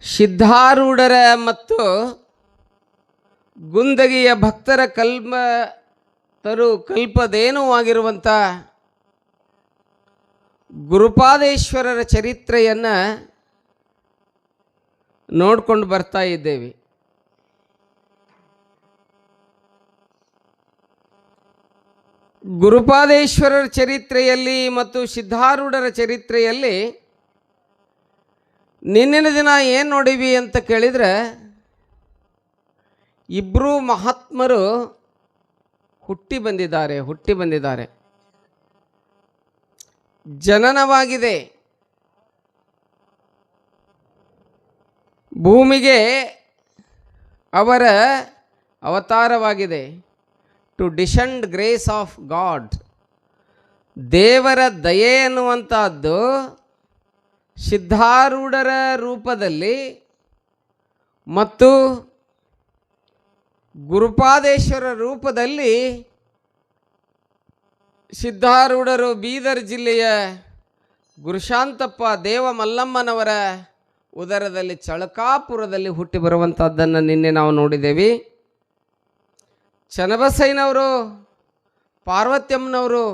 ಸಿದ್ಧಾರೂಢರ ಮತ್ತು ಗುಂದಗಿಯ ಭಕ್ತರ ಕಲ್ಪದೇನುವಾಗಿರುವಂಥ ಗುರುಪಾದೇಶ್ವರರ ಚರಿತ್ರೆಯನ್ನು ನೋಡ್ಕೊಂಡು ಬರ್ತಾ ಇದ್ದೇವೆ. ಗುರುಪಾದೇಶ್ವರರ ಚರಿತ್ರೆಯಲ್ಲಿ ಮತ್ತು ಸಿದ್ಧಾರೂಢರ ಚರಿತ್ರೆಯಲ್ಲಿ ನಿನ್ನಿನ ದಿನ ಏನು ನೋಡಿವಿ ಅಂತ ಕೇಳಿದರೆ, ಇಬ್ಬರೂ ಮಹಾತ್ಮರು ಹುಟ್ಟಿ ಬಂದಿದ್ದಾರೆ. ಜನನವಾಗಿದೆ, ಭೂಮಿಗೆ ಅವರ ಅವತಾರವಾಗಿದೆ. To descend grace of god, ದೇವರ ದಯೆ ಎನ್ನುವಂಥದ್ದು ಸಿದ್ಧಾರೂಢರ ರೂಪದಲ್ಲಿ ಮತ್ತು ಗುರುಪಾದೇಶ್ವರ ರೂಪದಲ್ಲಿ. ಸಿದ್ಧಾರೂಢರು ಬೀದರ್ ಜಿಲ್ಲೆಯ ಗುರುಶಾಂತಪ್ಪ ದೇವ ಮಲ್ಲಮ್ಮನವರ ಉದರದಲ್ಲಿ ಚಳಕಾಪುರದಲ್ಲಿ ಹುಟ್ಟಿ ಬರುವಂಥದ್ದನ್ನು ನಿನ್ನೆ ನಾವು ನೋಡಿದ್ದೇವೆ. ಚನ್ನಬಸಯ್ಯನವರು, ಪಾರ್ವತ್ಯಮ್ಮನವರು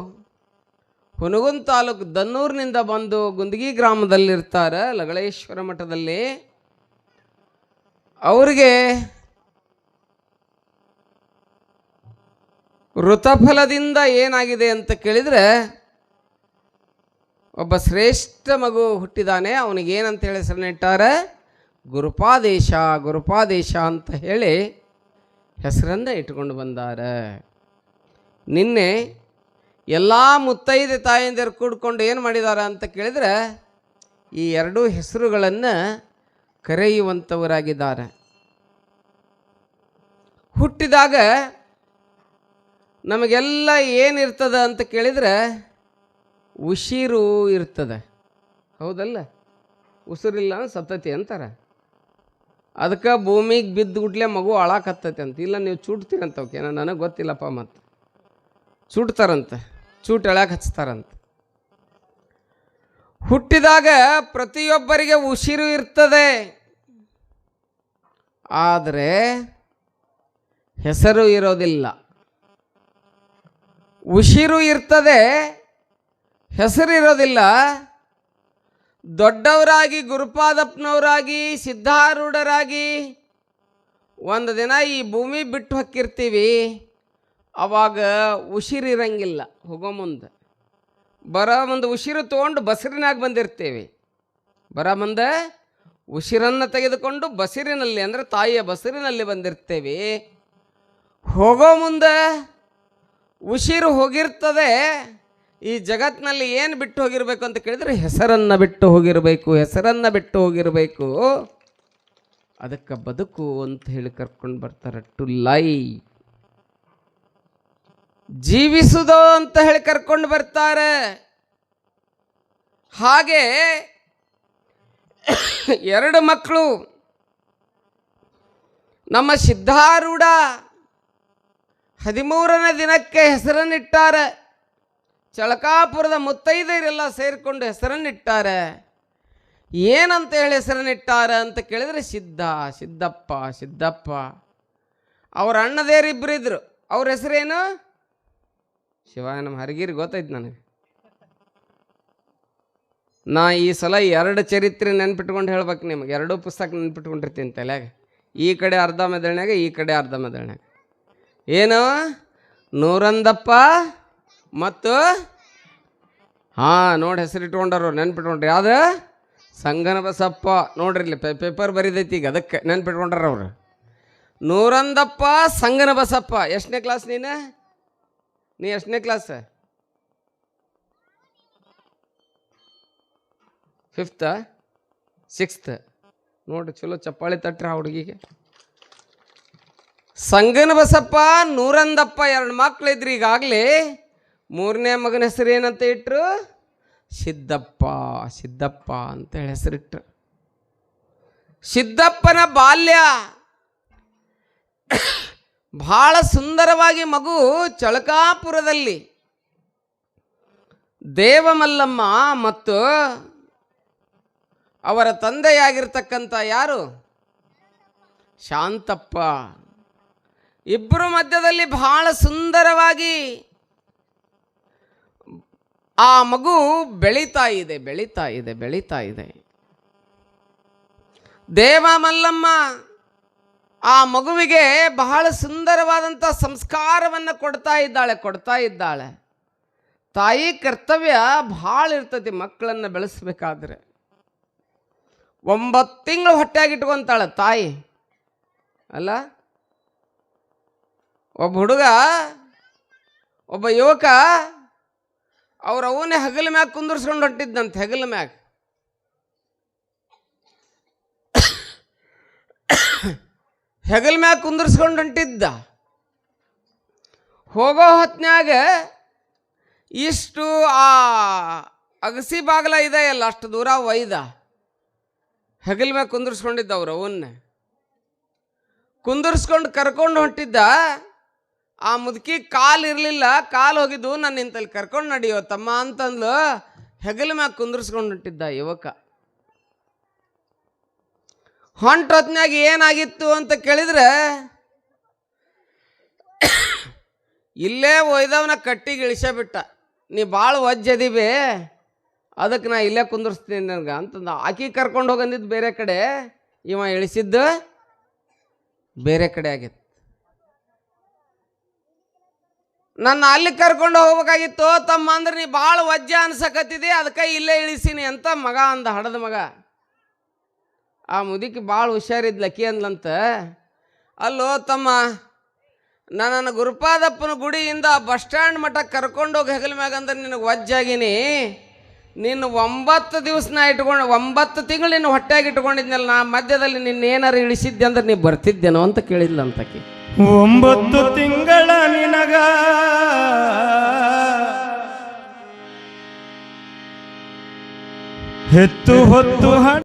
ಹುನಗುಂದ ತಾಲೂಕು ದನ್ನೂರಿನಿಂದ ಬಂದು ಗುಂದಗಿ ಗ್ರಾಮದಲ್ಲಿರ್ತಾರೆ, ಲಗಳೇಶ್ವರ ಮಠದಲ್ಲಿ. ಅವರಿಗೆ ಋತಫಲದಿಂದ ಏನಾಗಿದೆ ಅಂತ ಕೇಳಿದರೆ, ಒಬ್ಬ ಶ್ರೇಷ್ಠ ಮಗು ಹುಟ್ಟಿದಾನೆ. ಅವನಿಗೇನಂತ ಹೇಳಿ ಹೆಸರನ್ನಿಟ್ಟಾರೆ, ಗುರುಪಾದೇಶ ಅಂತ ಹೇಳಿ ಹೆಸರನ್ನು ಇಟ್ಕೊಂಡು ಬಂದಾರೆ. ನಿನ್ನೆ ಎಲ್ಲ ಮುತ್ತೈದೆ ತಾಯಂದಿರು ಕೂಡ್ಕೊಂಡು ಏನು ಮಾಡಿದ್ದಾರೆ ಅಂತ ಕೇಳಿದರೆ, ಈ ಎರಡೂ ಹೆಸರುಗಳನ್ನು ಕರೆಯುವಂಥವರಾಗಿದ್ದಾರೆ. ಹುಟ್ಟಿದಾಗ ನಮಗೆಲ್ಲ ಏನಿರ್ತದೆ ಅಂತ ಕೇಳಿದರೆ ಉಸಿರು ಇರ್ತದೆ, ಹೌದಲ್ಲ? ಉಸಿರಿಲ್ಲ ಸತ್ತತಿ ಅಂತಾರೆ. ಅದಕ್ಕೆ ಭೂಮಿಗೆ ಬಿದ್ದು ಗುಡ್ಲೆ ಮಗು ಅಳಾಕತ್ತೈತೆ ಅಂತ. ಇಲ್ಲ ನೀವು ಚೂಟ್ತೀರಂತವಕ್ಕೆ, ನನಗೆ ಗೊತ್ತಿಲ್ಲಪ್ಪ. ಮತ್ತು ಚೂಟ್ತಾರಂತೆ, ಚೂಟ್ ಎಳಕ್ಕೆ ಹಚ್ತಾರಂತೆ. ಹುಟ್ಟಿದಾಗ ಪ್ರತಿಯೊಬ್ಬರಿಗೆ ಉಸಿರು ಇರ್ತದೆ, ಆದರೆ ಹೆಸರು ಇರೋದಿಲ್ಲ. ಉಸಿರು ಇರ್ತದೆ, ಹೆಸರಿರೋದಿಲ್ಲ. ದೊಡ್ಡವರಾಗಿ ಗುರುಪಾದಪ್ಪನವರಾಗಿ ಸಿದ್ಧಾರೂಢರಾಗಿ ಒಂದು ದಿನ ಈ ಭೂಮಿ ಬಿಟ್ಟು ಹೊಕ್ಕಿರ್ತೀವಿ. ಆವಾಗ ಉಸಿರಿರಂಗಿಲ್ಲ. ಹೋಗೋ ಮುಂದೆ ಉಸಿರು ತೊಗೊಂಡು ಬಸಿರಿನಾಗ ಬಂದಿರ್ತೇವೆ. ಮುಂದೆ ಉಸಿರನ್ನು ತೆಗೆದುಕೊಂಡು ಬಸಿರಿನಲ್ಲಿ, ಅಂದರೆ ತಾಯಿಯ ಬಸಿರಿನಲ್ಲಿ ಬಂದಿರ್ತೇವೆ. ಹೋಗೋ ಮುಂದೆ ಉಸಿರು ಹೋಗಿರ್ತದೆ. ಈ ಜಗತ್ತಿನಲ್ಲಿ ಏನು ಬಿಟ್ಟು ಹೋಗಿರಬೇಕು ಅಂತ ಕೇಳಿದರೆ ಹೆಸರನ್ನು ಬಿಟ್ಟು ಹೋಗಿರಬೇಕು. ಅದಕ್ಕೆ ಬದುಕು ಅಂತ ಹೇಳಿ ಕರ್ಕೊಂಡು ಬರ್ತಾರೆ. ಟು ಲೈ, ಜೀವಿಸುವುದು ಅಂತ ಹೇಳಿ ಕರ್ಕೊಂಡು ಬರ್ತಾರೆ. ಹಾಗೆ ಎರಡು ಮಕ್ಕಳು ನಮ್ಮ ಸಿದ್ಧಾರೂಢ 13ನೇ ದಿನಕ್ಕೆ ಹೆಸರನ್ನಿಟ್ಟಾರೆ. ಚಳಕಾಪುರದ ಮುತ್ತೈದೆಯರೆಲ್ಲ ಸೇರಿಕೊಂಡು ಹೆಸರನ್ನಿಟ್ಟಾರೆ. ಏನಂತ ಹೇಳಿ ಹೆಸರನ್ನಿಟ್ಟಾರೆ ಅಂತ ಕೇಳಿದರೆ ಸಿದ್ದಪ್ಪ. ಅವ್ರ ಅಣ್ಣದೇರಿಬ್ಬರು ಇದ್ರು. ಅವ್ರ ಹೆಸರೇನು? ಶಿವಾಯ ನಮ್ಮ ಹರಗಿರಿ ಗೊತ್ತೈತೆ ನನಗೆ. ನಾ ಈ ಸಲ 2 ಚರಿತ್ರೆ ನೆನ್ಪಿಟ್ಕೊಂಡು ಹೇಳ್ಬೇಕು ನಿಮಗೆ. 2 ಪುಸ್ತಕ ನೆನ್ಪಿಟ್ಕೊಂಡಿರ್ತೀನಿ ತಲೆಯಾಗ. ಈ ಕಡೆ ಅರ್ಧ ಮೆದಳ್ನಾಗ, ಈ ಕಡೆ ಅರ್ಧ ಮೆದಳ್ನಾಗ. ಏನು? ನೂರಂದಪ್ಪ ಮತ್ತು ನೋಡಿ ಹೆಸರಿಟ್ಕೊಂಡರು, ನೆನ್ಪಿಟ್ಕೊಂಡ್ರಿ. ಯಾವ್ದು? ಸಂಗನ ಬಸಪ್ಪ. ನೋಡ್ರಿ ಇಲ್ಲಿ ಪೇಪರ್ ಬರಿದೈತಿ ಈಗ, ಅದಕ್ಕೆ ನೆನ್ಪಿಟ್ಕೊಂಡ್ರ ಅವರು. ನೂರಂದಪ್ಪ, ಸಂಗನ ಬಸಪ್ಪ. ಎಷ್ಟನೇ ಕ್ಲಾಸ್ ನೀ ಎಷ್ಟನೇ ಕ್ಲಾಸ್? 5th 6th? ನೋಡ್ರಿ, ಚಲೋ ಚಪ್ಪಾಳಿ ತಟ್ರಿ ಆ ಹುಡುಗಿಗೆ. ಸಂಗನ ಬಸಪ್ಪ, ನೂರಂದಪ್ಪ 2 ಮಕ್ಕಳಿದ್ರಿ. ಈಗಾಗಲೇ 3ನೇ ಮಗನ ಹೆಸರು ಏನಂತ ಇಟ್ಟರು? ಸಿದ್ದಪ್ಪ ಅಂತ ಹೇಳಿ ಹೆಸರಿಟ್ರು. ಸಿದ್ದಪ್ಪನ ಬಾಲ್ಯ ಬಹಳ ಸುಂದರವಾಗಿ. ಮಗು ಚಳಕಾಪುರದಲ್ಲಿ ದೇವಮಲ್ಲಮ್ಮ ಮತ್ತು ಅವರ ತಂದೆಯಾಗಿರ್ತಕ್ಕಂಥ ಯಾರು? ಶಾಂತಪ್ಪ. ಇಬ್ಬರು ಮಧ್ಯದಲ್ಲಿ ಬಹಳ ಸುಂದರವಾಗಿ ಆ ಮಗು ಬೆಳೀತಾ ಇದೆ. ದೇವ ಮಲ್ಲಮ್ಮ ಆ ಮಗುವಿಗೆ ಬಹಳ ಸುಂದರವಾದಂಥ ಸಂಸ್ಕಾರವನ್ನು ಕೊಡ್ತಾ ಇದ್ದಾಳೆ. ತಾಯಿ ಕರ್ತವ್ಯ ಭಾಳ ಇರ್ತೈತಿ. ಮಕ್ಕಳನ್ನು ಬೆಳೆಸಬೇಕಾದ್ರೆ 9 ತಿಂಗಳು ಹೊಟ್ಟೆಯಾಗಿಟ್ಕೊಂತಾಳೆ ತಾಯಿ ಅಲ್ಲ. ಒಬ್ಬ ಹುಡುಗ, ಒಬ್ಬ ಯುವಕ ಅವ್ರ ಅವನೇ ಹಗಲ ಮ್ಯಾಗ ಕುಂದರ್ಸ್ಕೊಂಡು ಹೊಂಟಿದ್ದಂತೆ. ಹೆಗಲ ಮ್ಯಾಗ ಕುಂದರ್ಸ್ಕೊಂಡು ಹೊಂಟಿದ್ದ. ಹೋಗೋ ಹೊತ್ನ್ಯಾಗ ಇಷ್ಟು ಆ ಅಗಸಿ ಬಾಗಲ ಇದೆ ಅಲ್ಲ, ಅಷ್ಟು ದೂರ ಒಯ್ದ ಹೆಗಲ ಮ್ಯಾಗ ಕುಂದರ್ಸ್ಕೊಂಡಿದ್ದ. ಅವ್ರು ಅವನ್ನ ಕುಂದರ್ಸ್ಕೊಂಡು ಕರ್ಕೊಂಡು ಹೊಂಟಿದ್ದ. ಆ ಮುದುಕಿ ಕಾಲು ಇರಲಿಲ್ಲ, ಕಾಲು ಹೋಗಿದ್ದು. ನಾನು ಇಂತಲ್ಲಿ ಕರ್ಕೊಂಡು ನಡಿಯೋ ತಮ್ಮ ಅಂತಂದ್ಲು. ಹೆಗಲ ಮ್ಯಾಗ ಕುಂದರ್ಸ್ಕೊಂಡು ಹೊಂಟಿದ್ದ ಯುವಕ. ಹೊಂಟೊತ್ನ್ಯಾಗ ಏನಾಗಿತ್ತು ಅಂತ ಕೇಳಿದ್ರೆ, ಇಲ್ಲೇ ಒಯ್ದವನ ಕಟ್ಟಿಗೆ ಇಳಿಸಬಿಟ್ಟ. ನೀ ಭಾಳ ಒಜ್ಜದಿಬಿ, ಅದಕ್ಕೆ ನಾ ಇಲ್ಲೇ ಕುಂದರ್ಸ್ತೀನಿ ನನಗೆ ಅಂತಂದ. ಆಕಿ ಕರ್ಕೊಂಡು ಹೋಗಂದಿದ್ದು ಬೇರೆ ಕಡೆ, ಇವ ಇಳಿಸಿದ್ದು ಬೇರೆ ಕಡೆ ಆಗಿತ್ತು. ನನ್ನ ಅಲ್ಲಿ ಕರ್ಕೊಂಡು ಹೋಗ್ಬೇಕಾಗಿತ್ತು ತಮ್ಮ ಅಂದ್ರೆ, ನೀ ಭಾಳ ವಜ್ಜ ಅನ್ಸಕತ್ತಿದೆ, ಅದಕ್ಕೆ ಇಲ್ಲೇ ಇಳಿಸೀನಿ ಅಂತ ಮಗ ಅಂದ, ಹಡದ ಮಗ. ಆ ಮುದುಕಿ ಭಾಳ ಹುಷಾರಿದ್ಲು. ಅಕ್ಕಿ ಅಂದ್ಲಂತ, ಅಲ್ಲೋ ತಮ್ಮ, ನನ್ನ ಗುರುಪಾದಪ್ಪನ ಗುಡಿಯಿಂದ ಬಸ್ ಸ್ಟ್ಯಾಂಡ್ ಮಠ ಕರ್ಕೊಂಡೋಗಿ ಹೆಗಲ ಮ್ಯಾಗ ಅಂದ್ರೆ ನಿನಗೆ ವಜ್ಜಾಗಿನಿ. ನೀನು 9 ದಿವಸ ನಾ ಇಟ್ಕೊಂಡು 9 ತಿಂಗಳು ನಿನ್ನ ಹೊಟ್ಟೆಯಾಗಿ ಇಟ್ಕೊಂಡಿದ್ನಲ್ಲ, ನಾ ಮಧ್ಯದಲ್ಲಿ ನಿನ್ನೇನಾರು ಇಳಿಸಿದ್ದೆ ಅಂದ್ರೆ ನೀ ಬರ್ತಿದ್ದೇನೋ ಅಂತ ಕೇಳಿದ್ಲಂತಕಿ. 9 ತಿಂಗಳ ನಿನಗ ಹೆತ್ತು ಹೊತ್ತು